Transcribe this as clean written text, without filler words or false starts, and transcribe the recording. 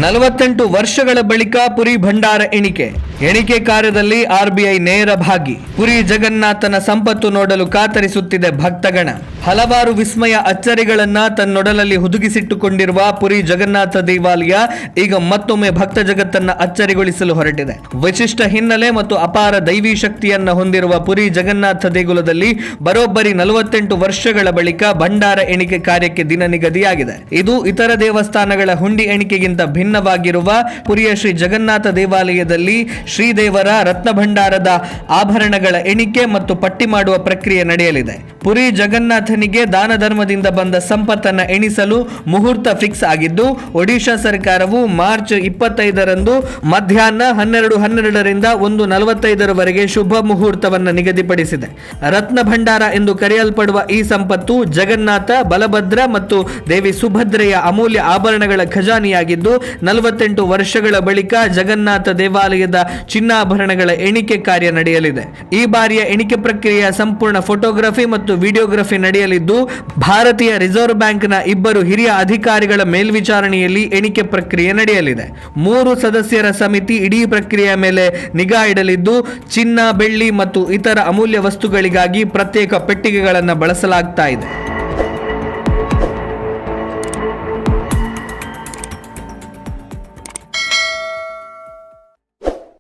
48 ವರ್ಷಗಳ ಬಳಿಕ ಪುರಿ ಭಂಡಾರ ಎಣಿಕೆ ಕಾರ್ಯದಲ್ಲಿ ಆರ್ಬಿಐ ನೇರ ಭಾಗಿ. ಪುರಿ ಜಗನ್ನಾಥನ ಸಂಪತ್ತು ನೋಡಲು ಕಾತರಿಸುತ್ತಿದೆ ಭಕ್ತಗಣ. ಹಲವಾರು ವಿಸ್ಮಯ ಅಚ್ಚರಿಗಳನ್ನ ತನ್ನೊಡಲಲ್ಲಿ ಹುದುಗಿಸಿಟ್ಟುಕೊಂಡಿರುವ ಪುರಿ ಜಗನ್ನಾಥ ದೇವಾಲಯ ಈಗ ಮತ್ತೊಮ್ಮೆ ಭಕ್ತ ಜಗತ್ತನ್ನ ಅಚ್ಚರಿಗೊಳಿಸಲು ಹೊರಟಿದೆ. ವಿಶಿಷ್ಟ ಹಿನ್ನೆಲೆ ಮತ್ತು ಅಪಾರ ದೈವಿ ಶಕ್ತಿಯನ್ನ ಹೊಂದಿರುವ ಪುರಿ ಜಗನ್ನಾಥ ದೇಗುಲದಲ್ಲಿ ಬರೋಬ್ಬರಿ 48 ವರ್ಷಗಳ ಬಳಿಕ ಭಂಡಾರ ಎಣಿಕೆ ಕಾರ್ಯಕ್ಕೆ ದಿನ ನಿಗದಿಯಾಗಿದೆ. ಇದು ಇತರ ದೇವಸ್ಥಾನಗಳ ಹುಂಡಿ ಎಣಿಕೆಗಿಂತ ಭಿನ್ನವಾಗಿರುವ ಪುರಿಯ ಶ್ರೀ ಜಗನ್ನಾಥ ದೇವಾಲಯದಲ್ಲಿ ಶ್ರೀದೇವರ ರತ್ನ ಭಂಡಾರದ ಆಭರಣಗಳ ಎಣಿಕೆ ಮತ್ತು ಪಟ್ಟಿ ಮಾಡುವ ಪ್ರಕ್ರಿಯೆ ನಡೆಯಲಿದೆ. ಪುರಿ ಜಗನ್ನಾಥನಿಗೆ ದಾನ ಧರ್ಮದಿಂದ ಬಂದ ಸಂಪತ್ತನ್ನು ಎಣಿಸಲು ಮುಹೂರ್ತ ಫಿಕ್ಸ್ ಆಗಿದ್ದು, ಒಡಿಶಾ ಸರ್ಕಾರವು ಮಾರ್ಚ್ 25ರಂದು ಮಧ್ಯಾಹ್ನ 12:12ರಿಂದ 1:45ರವರೆಗೆ ಶುಭ ಮುಹೂರ್ತವನ್ನು ನಿಗದಿಪಡಿಸಿದೆ. ರತ್ನ ಭಂಡಾರ ಎಂದು ಕರೆಯಲ್ಪಡುವ ಈ ಸಂಪತ್ತು ಜಗನ್ನಾಥ, ಬಲಭದ್ರ ಮತ್ತು ದೇವಿ ಸುಭದ್ರೆಯ ಅಮೂಲ್ಯ ಆಭರಣಗಳ ಖಜಾನೆಯಾಗಿದ್ದು, 48 ವರ್ಷಗಳ ಬಳಿಕ ಜಗನ್ನಾಥ ದೇವಾಲಯದ ಚಿನ್ನಾಭರಣಗಳ ಎಣಿಕೆ ಕಾರ್ಯ ನಡೆಯಲಿದೆ. ಈ ಬಾರಿಯ ಎಣಿಕೆ ಪ್ರಕ್ರಿಯೆಯ ಸಂಪೂರ್ಣ ಫೋಟೋಗ್ರಫಿ ಮತ್ತು ವಿಡಿಯೋಗ್ರಫಿ ನಡೆಯಲಿದ್ದು, ಭಾರತೀಯ ರಿಸರ್ವ್ ಬ್ಯಾಂಕ್ನ 2 ಹಿರಿಯ ಅಧಿಕಾರಿಗಳ ಮೇಲ್ವಿಚಾರಣೆಯಲ್ಲಿ ಎಣಿಕೆ ಪ್ರಕ್ರಿಯೆ ನಡೆಯಲಿದೆ. 3 ಸದಸ್ಯರ ಸಮಿತಿ ಇಡೀ ಪ್ರಕ್ರಿಯೆಯ ಮೇಲೆ ನಿಗಾ ಇಡಲಿದ್ದು, ಚಿನ್ನ, ಬೆಳ್ಳಿ ಮತ್ತು ಇತರ ಅಮೂಲ್ಯ ವಸ್ತುಗಳಿಗಾಗಿ ಪ್ರತ್ಯೇಕ ಪೆಟ್ಟಿಗೆಗಳನ್ನು ಬಳಸಲಾಗ್ತಾ ಇದೆ.